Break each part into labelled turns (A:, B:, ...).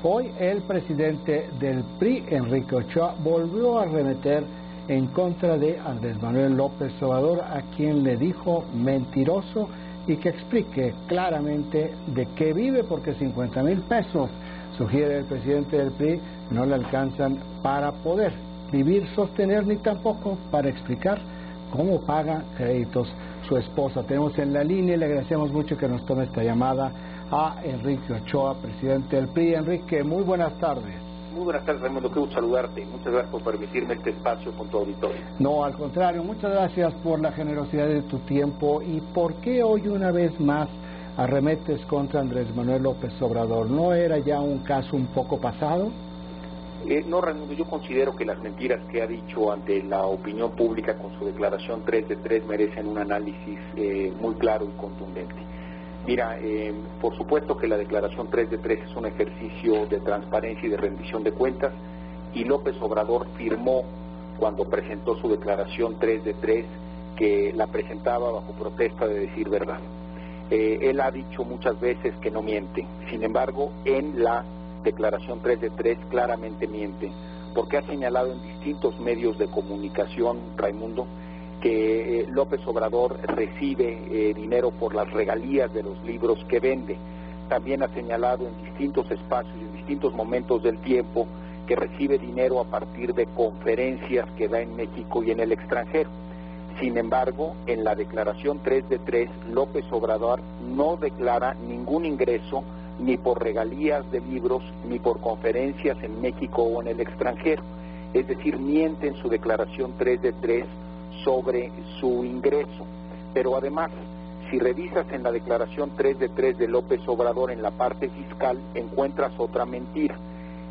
A: Hoy el presidente del PRI, Enrique Ochoa, volvió a arremeter en contra de Andrés Manuel López Obrador, a quien le dijo mentiroso y que explique claramente de qué vive, porque 50,000 pesos, sugiere el presidente del PRI, no le alcanzan para poder vivir, sostener, ni tampoco para explicar cómo paga créditos su esposa. Tenemos en la línea y le agradecemos mucho que nos tome esta llamada a Enrique Ochoa, presidente del PRI. Enrique, muy buenas tardes.
B: Muy buenas tardes, Raimundo, qué gusto saludarte. Muchas gracias por permitirme este espacio con tu auditorio.
A: No, al contrario, muchas gracias por la generosidad de tu tiempo. ¿Y por qué hoy una vez más arremetes contra Andrés Manuel López Obrador? ¿No era ya un caso un poco pasado?
B: No, Raimundo, yo considero que las mentiras que ha dicho ante la opinión pública con su declaración 3 de 3 merecen un análisis muy claro y contundente. Mira, por supuesto que la declaración 3 de 3 es un ejercicio de transparencia y de rendición de cuentas, y López Obrador firmó cuando presentó su declaración 3 de 3 que la presentaba bajo protesta de decir verdad. Él ha dicho muchas veces que no miente, sin embargo, en la declaración 3 de 3 claramente miente, porque ha señalado en distintos medios de comunicación, Raimundo, que López Obrador recibe dinero por las regalías de los libros que vende. También ha señalado en distintos espacios y en distintos momentos del tiempo que recibe dinero a partir de conferencias que da en México y en el extranjero. Sin embargo, en la declaración 3 de 3, López Obrador no declara ningún ingreso ni por regalías de libros, ni por conferencias en México o en el extranjero. Es decir, miente en su declaración 3 de 3 sobre su ingreso. Pero además, si revisas en la declaración 3 de 3 de López Obrador en la parte fiscal, encuentras otra mentira.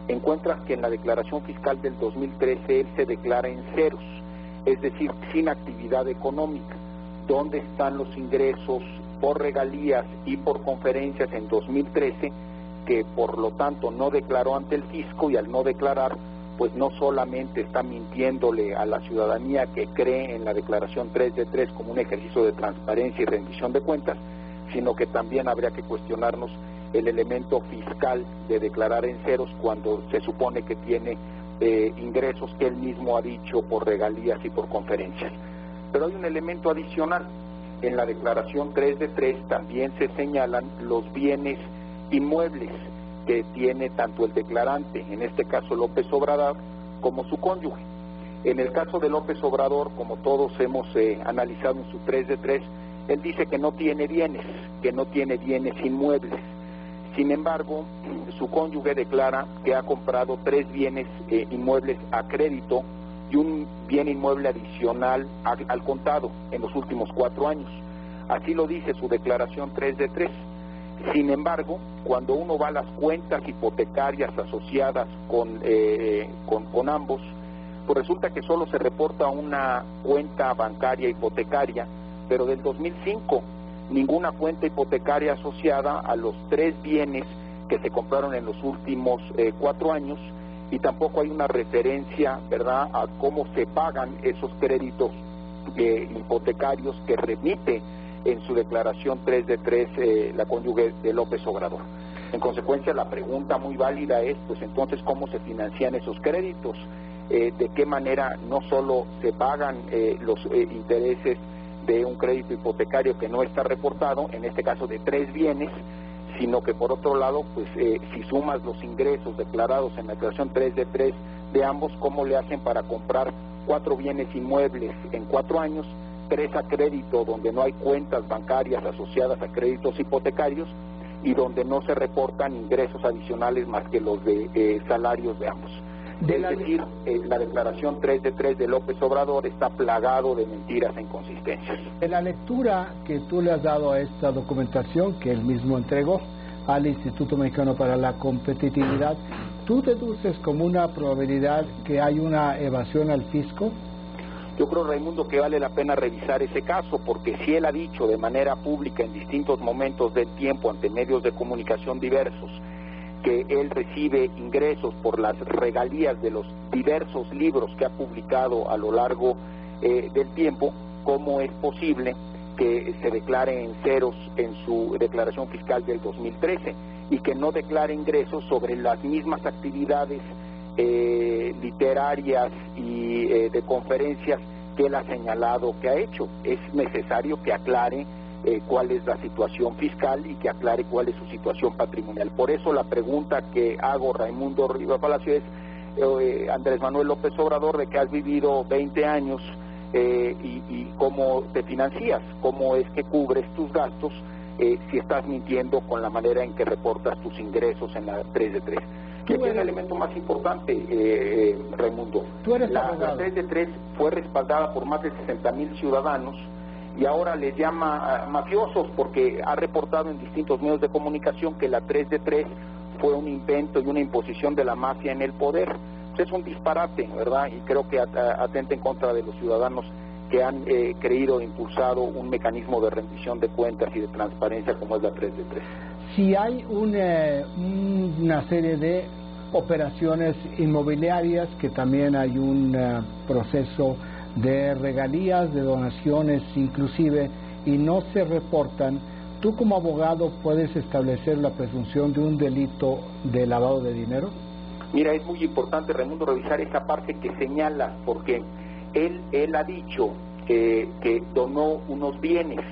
B: Encuentras que en la declaración fiscal del 2013 él se declara en ceros, es decir, sin actividad económica. ¿Dónde están los ingresos por regalías y por conferencias en 2013, que por lo tanto no declaró ante el fisco? Y al no declarar, pues no solamente está mintiéndole a la ciudadanía que cree en la declaración 3 de 3 como un ejercicio de transparencia y rendición de cuentas, sino que también habría que cuestionarnos el elemento fiscal de declarar en ceros cuando se supone que tiene ingresos que él mismo ha dicho por regalías y por conferencias. Pero hay un elemento adicional. En la declaración 3 de 3 también se señalan los bienes inmuebles que tiene tanto el declarante, en este caso López Obrador, como su cónyuge. En el caso de López Obrador, como todos hemos analizado en su 3 de 3, él dice que no tiene bienes inmuebles. Sin embargo, su cónyuge declara que ha comprado 3 bienes inmuebles a crédito y un bien inmueble adicional al contado en los últimos 4 años. Así lo dice su declaración 3 de 3. Sin embargo, cuando uno va a las cuentas hipotecarias asociadas con ambos, pues resulta que solo se reporta una cuenta bancaria hipotecaria, pero del 2005 ninguna cuenta hipotecaria asociada a los 3 bienes que se compraron en los últimos 4 años, y tampoco hay una referencia, ¿verdad?, a cómo se pagan esos créditos hipotecarios que remite en su declaración 3 de 3 la cónyuge de López Obrador. En consecuencia, la pregunta muy válida es, pues entonces, ¿cómo se financian esos créditos? ¿De qué manera no solo se pagan los intereses de un crédito hipotecario que no está reportado, en este caso de 3 bienes, sino que por otro lado, pues si sumas los ingresos declarados en la declaración 3 de 3 de ambos, ¿cómo le hacen para comprar 4 bienes inmuebles en 4 años, 3 a crédito donde no hay cuentas bancarias asociadas a créditos hipotecarios y donde no se reportan ingresos adicionales más que los de salarios de ambos? Es decir, la declaración 3 de 3 de López Obrador está plagado de mentiras e inconsistencias.
A: En la lectura que tú le has dado a esta documentación que él mismo entregó al Instituto Mexicano para la Competitividad, ¿tú deduces como una probabilidad que hay una evasión al fisco?
B: Yo creo, Raimundo, que vale la pena revisar ese caso, porque si él ha dicho de manera pública en distintos momentos del tiempo ante medios de comunicación diversos que él recibe ingresos por las regalías de los diversos libros que ha publicado a lo largo del tiempo, ¿cómo es posible que se declare en ceros en su declaración fiscal del 2013? y que no declare ingresos sobre las mismas actividades literarias y de conferencias que él ha señalado que ha hecho. Es necesario que aclare cuál es la situación fiscal y que aclare cuál es su situación patrimonial. Por eso la pregunta que hago, Raimundo Riva Palacio, es Andrés Manuel López Obrador, de que has vivido 20 años y cómo te financias, cómo es que cubres tus gastos, si estás mintiendo con la manera en que reportas tus ingresos en la 3 de 3. Que es el elemento más importante, Raimundo. La 3 de 3 fue respaldada por más de 60,000 ciudadanos y ahora les llama mafiosos porque ha reportado en distintos medios de comunicación que la 3 de 3 fue un invento y una imposición de la mafia en el poder. Es un disparate, ¿verdad? Y creo que atenta en contra de los ciudadanos que han creído e impulsado un mecanismo de rendición de cuentas y de transparencia como es la 3 de 3.
A: Si hay una serie de operaciones inmobiliarias, que también hay un proceso de regalías, de donaciones inclusive, y no se reportan, ¿tú como abogado puedes establecer la presunción de un delito de lavado de dinero?
B: Mira, es muy importante, Raimundo, revisar esa parte que señala, porque él ha dicho que donó unos bienes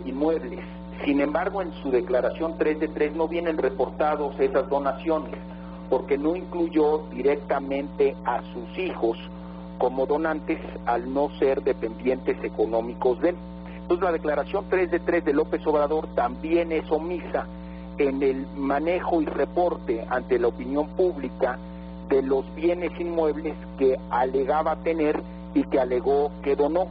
B: inmuebles. Sin embargo, en su declaración 3 de 3 no vienen reportados esas donaciones, porque no incluyó directamente a sus hijos como donantes al no ser dependientes económicos de él. Entonces, la declaración 3 de 3 de López Obrador también es omisa en el manejo y reporte ante la opinión pública de los bienes inmuebles que alegaba tener y que alegó que donó.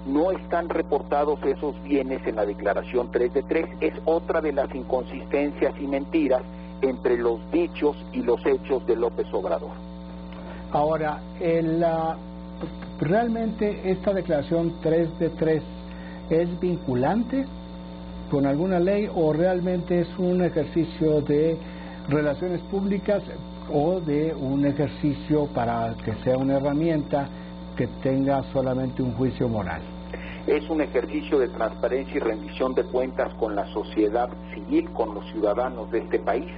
B: No están reportados esos bienes en la declaración 3 de 3. Es otra de las inconsistencias y mentiras entre los dichos y los hechos de López Obrador.
A: Ahora, ¿realmente esta declaración 3 de 3 es vinculante con alguna ley o realmente es un ejercicio de relaciones públicas o de un ejercicio para que sea una herramienta que tenga solamente un juicio moral?
B: Es un ejercicio de transparencia y rendición de cuentas con la sociedad civil, con los ciudadanos de este país,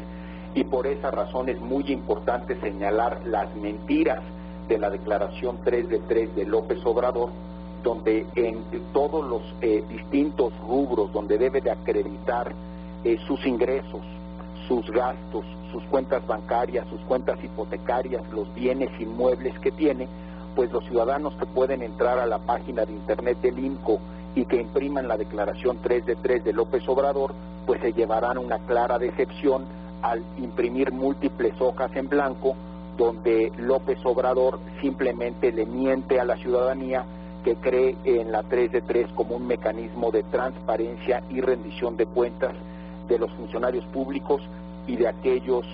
B: y por esa razón es muy importante señalar las mentiras de la declaración 3 de 3 de López Obrador, donde en todos los distintos rubros donde debe de acreditar sus ingresos, sus gastos, sus cuentas bancarias, sus cuentas hipotecarias, los bienes inmuebles que tiene, pues los ciudadanos que pueden entrar a la página de internet del INCO y que impriman la declaración 3 de 3 de López Obrador, pues se llevarán una clara decepción al imprimir múltiples hojas en blanco donde López Obrador simplemente le miente a la ciudadanía que cree en la 3 de 3 como un mecanismo de transparencia y rendición de cuentas de los funcionarios públicos y de aquellos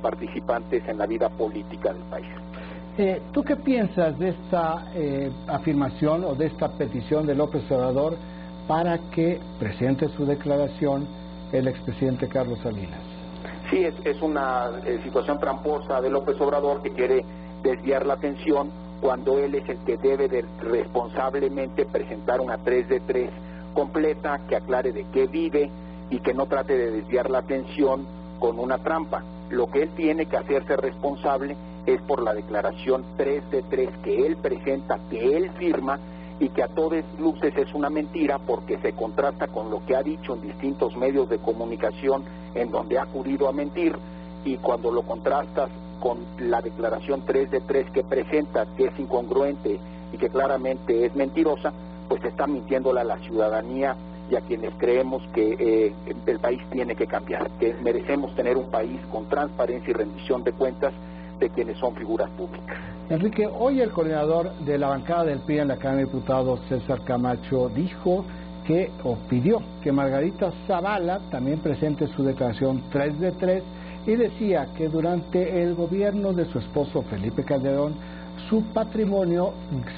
B: participantes en la vida política del país.
A: ¿Tú qué piensas de esta afirmación o de esta petición de López Obrador para que presente su declaración el expresidente Carlos Salinas?
B: Sí, es una situación tramposa de López Obrador que quiere desviar la atención cuando él es el que debe de responsablemente presentar una 3 de 3 completa, que aclare de qué vive y que no trate de desviar la atención con una trampa. Lo que él tiene que hacerse responsable es por la declaración 3 de 3 que él presenta, que él firma y que a todas luces es una mentira porque se contrasta con lo que ha dicho en distintos medios de comunicación en donde ha acudido a mentir, y cuando lo contrastas con la declaración 3 de 3 que presenta, que es incongruente y que claramente es mentirosa, pues está mintiéndole a la ciudadanía y a quienes creemos que el país tiene que cambiar, que merecemos tener un país con transparencia y rendición de cuentas de quienes son figuras públicas.
A: Enrique, hoy el coordinador de la bancada del PRI en la Cámara de Diputados, César Camacho, dijo que, o pidió que Margarita Zavala también presente su declaración 3 de 3 y decía que durante el gobierno de su esposo Felipe Calderón su patrimonio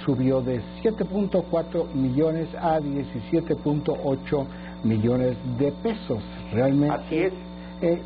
A: subió de 7.4 millones a 17.8 millones de pesos. Realmente.
B: Así es.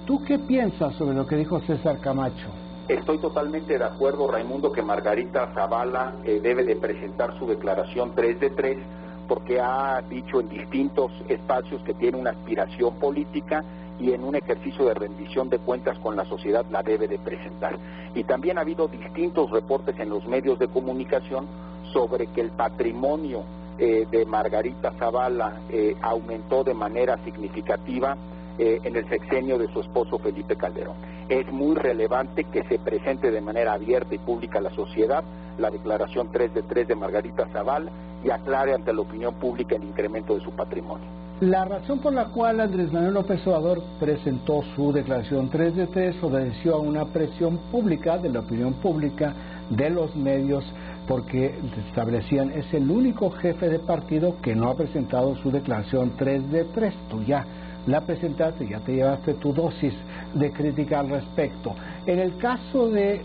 A: ¿Tú qué piensas sobre lo que dijo César Camacho?
B: Estoy totalmente de acuerdo, Raimundo, que Margarita Zavala debe de presentar su declaración 3 de 3 porque ha dicho en distintos espacios que tiene una aspiración política y en un ejercicio de rendición de cuentas con la sociedad la debe de presentar. Y también ha habido distintos reportes en los medios de comunicación sobre que el patrimonio de Margarita Zavala aumentó de manera significativa en el sexenio de su esposo Felipe Calderón. Es muy relevante que se presente de manera abierta y pública a la sociedad la declaración 3 de 3 de Margarita Zavala y aclare ante la opinión pública el incremento de su patrimonio.
A: La razón por la cual Andrés Manuel López Obrador presentó su declaración 3 de 3 obedeció a una presión pública de la opinión pública, de los medios, porque establecían es el único jefe de partido que no ha presentado su declaración 3 de 3. Tú ya la presentaste, ya te llevaste tu dosis de crítica al respecto. En el caso de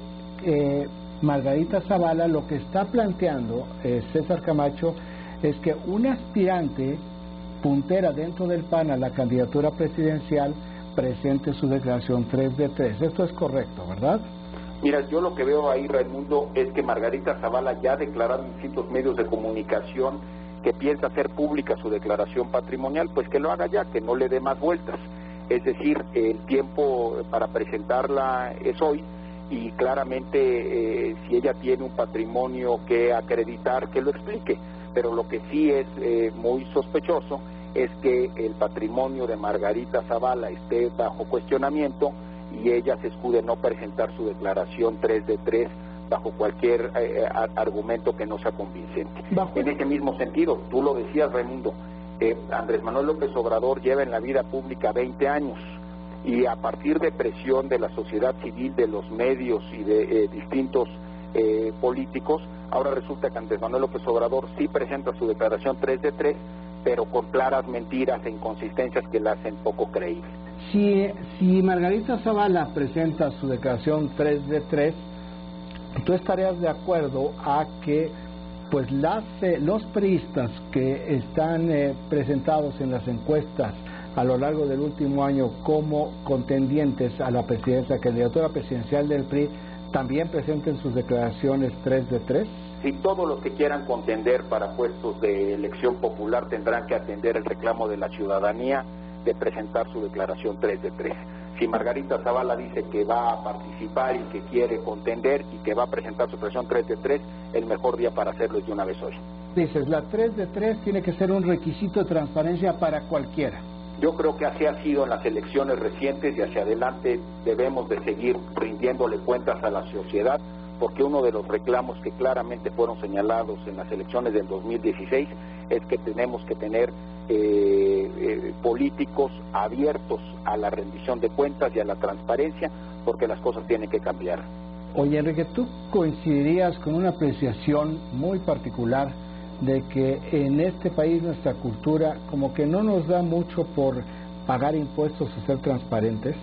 A: Margarita Zavala, lo que está planteando César Camacho es que un aspirante puntera dentro del PAN a la candidatura presidencial presente su declaración 3 de 3. Esto es correcto, ¿verdad?
B: Mira, yo lo que veo ahí, Raimundo, es que Margarita Zavala ya ha declarado en distintos medios de comunicación que piensa hacer pública su declaración patrimonial, pues que lo haga ya, que no le dé más vueltas. Es decir, el tiempo para presentarla es hoy y claramente si ella tiene un patrimonio que acreditar, que lo explique. Pero lo que sí es muy sospechoso es que el patrimonio de Margarita Zavala esté bajo cuestionamiento y ella se escude no presentar su declaración 3 de 3 bajo cualquier argumento que no sea convincente. En ese mismo sentido, tú lo decías, Raimundo, Andrés Manuel López Obrador lleva en la vida pública 20 años y a partir de presión de la sociedad civil, de los medios y de distintos políticos, ahora resulta que Andrés Manuel López Obrador sí presenta su declaración 3 de 3, pero con claras mentiras e inconsistencias que la hacen poco creíble.
A: Si Margarita Zavala presenta su declaración 3 de 3, ¿tú estarías de acuerdo a que pues los priistas que están presentados en las encuestas a lo largo del último año como contendientes a la presidencia, candidatura presidencial del PRI, también presenten sus declaraciones 3 de 3?
B: Si todos los que quieran contender para puestos de elección popular tendrán que atender el reclamo de la ciudadanía de presentar su declaración 3 de 3. Si Margarita Zavala dice que va a participar y que quiere contender y que va a presentar su declaración 3 de 3, el mejor día para hacerlo es de una vez hoy.
A: Dices, la 3 de 3 tiene que ser un requisito de transparencia para cualquiera.
B: Yo creo que así ha sido en las elecciones recientes y hacia adelante debemos de seguir rindiéndole cuentas a la sociedad, porque uno de los reclamos que claramente fueron señalados en las elecciones del 2016 es que tenemos que tener políticos abiertos a la rendición de cuentas y a la transparencia, porque las cosas tienen que cambiar.
A: Oye, Enrique, ¿tú coincidirías con una apreciación muy particular de que en este país nuestra cultura como que no nos da mucho por pagar impuestos o ser transparentes?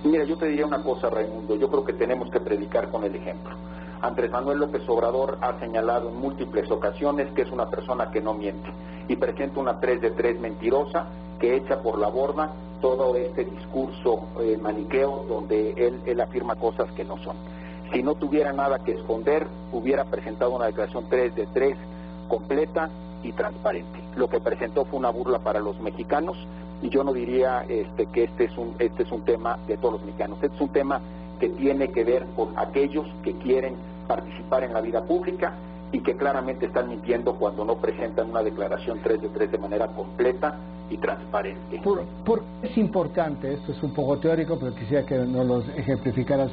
B: Mira, yo te diría una cosa, Raimundo, yo creo que tenemos que predicar con el ejemplo. Andrés Manuel López Obrador ha señalado en múltiples ocasiones que es una persona que no miente y presenta una 3 de 3 mentirosa que echa por la borda todo este discurso maniqueo donde él afirma cosas que no son. Si no tuviera nada que esconder, hubiera presentado una declaración 3 de 3 completa y transparente. Lo que presentó fue una burla para los mexicanos y yo no diría que este es un tema de todos los mexicanos. Este es un tema que tiene que ver con aquellos que quieren participar en la vida pública y que claramente están mintiendo cuando no presentan una declaración 3 de 3 de manera completa y transparente.
A: ¿Por qué es importante? Esto es un poco teórico, pero quisiera que nos lo ejemplificaras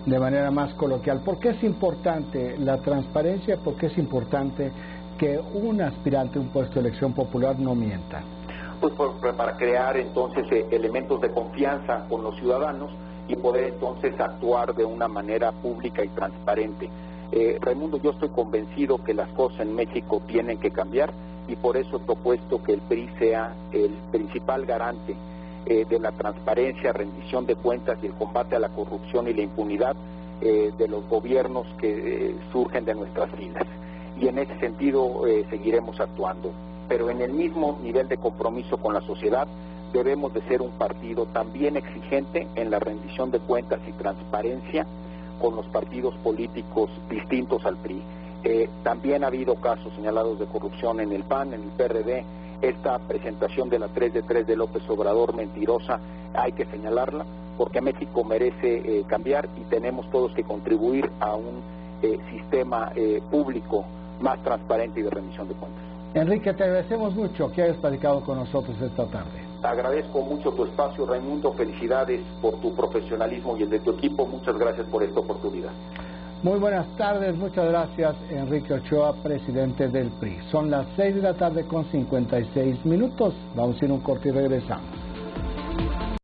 A: de manera más coloquial. ¿Por qué es importante la transparencia? ¿Por qué es importante que un aspirante a un puesto de elección popular no mienta?
B: Pues para crear entonces elementos de confianza con los ciudadanos y poder entonces actuar de una manera pública y transparente. Raimundo, yo estoy convencido que las cosas en México tienen que cambiar y por eso he propuesto que el PRI sea el principal garante de la transparencia, rendición de cuentas y el combate a la corrupción y la impunidad de los gobiernos que surgen de nuestras filas. Y en ese sentido seguiremos actuando. Pero en el mismo nivel de compromiso con la sociedad debemos de ser un partido también exigente en la rendición de cuentas y transparencia con los partidos políticos distintos al PRI. También ha habido casos señalados de corrupción en el PAN, en el PRD, esta presentación de la 3 de 3 de López Obrador mentirosa hay que señalarla, porque México merece cambiar y tenemos todos que contribuir a un sistema público más transparente y de rendición de cuentas.
A: Enrique, te agradecemos mucho que hayas platicado con nosotros esta tarde.
B: Agradezco mucho tu espacio, Raimundo. Felicidades por tu profesionalismo y el de tu equipo. Muchas gracias por esta oportunidad.
A: Muy buenas tardes, muchas gracias, Enrique Ochoa, presidente del PRI. Son las 6 de la tarde con 56 minutos. Vamos a ir a un corte y regresamos.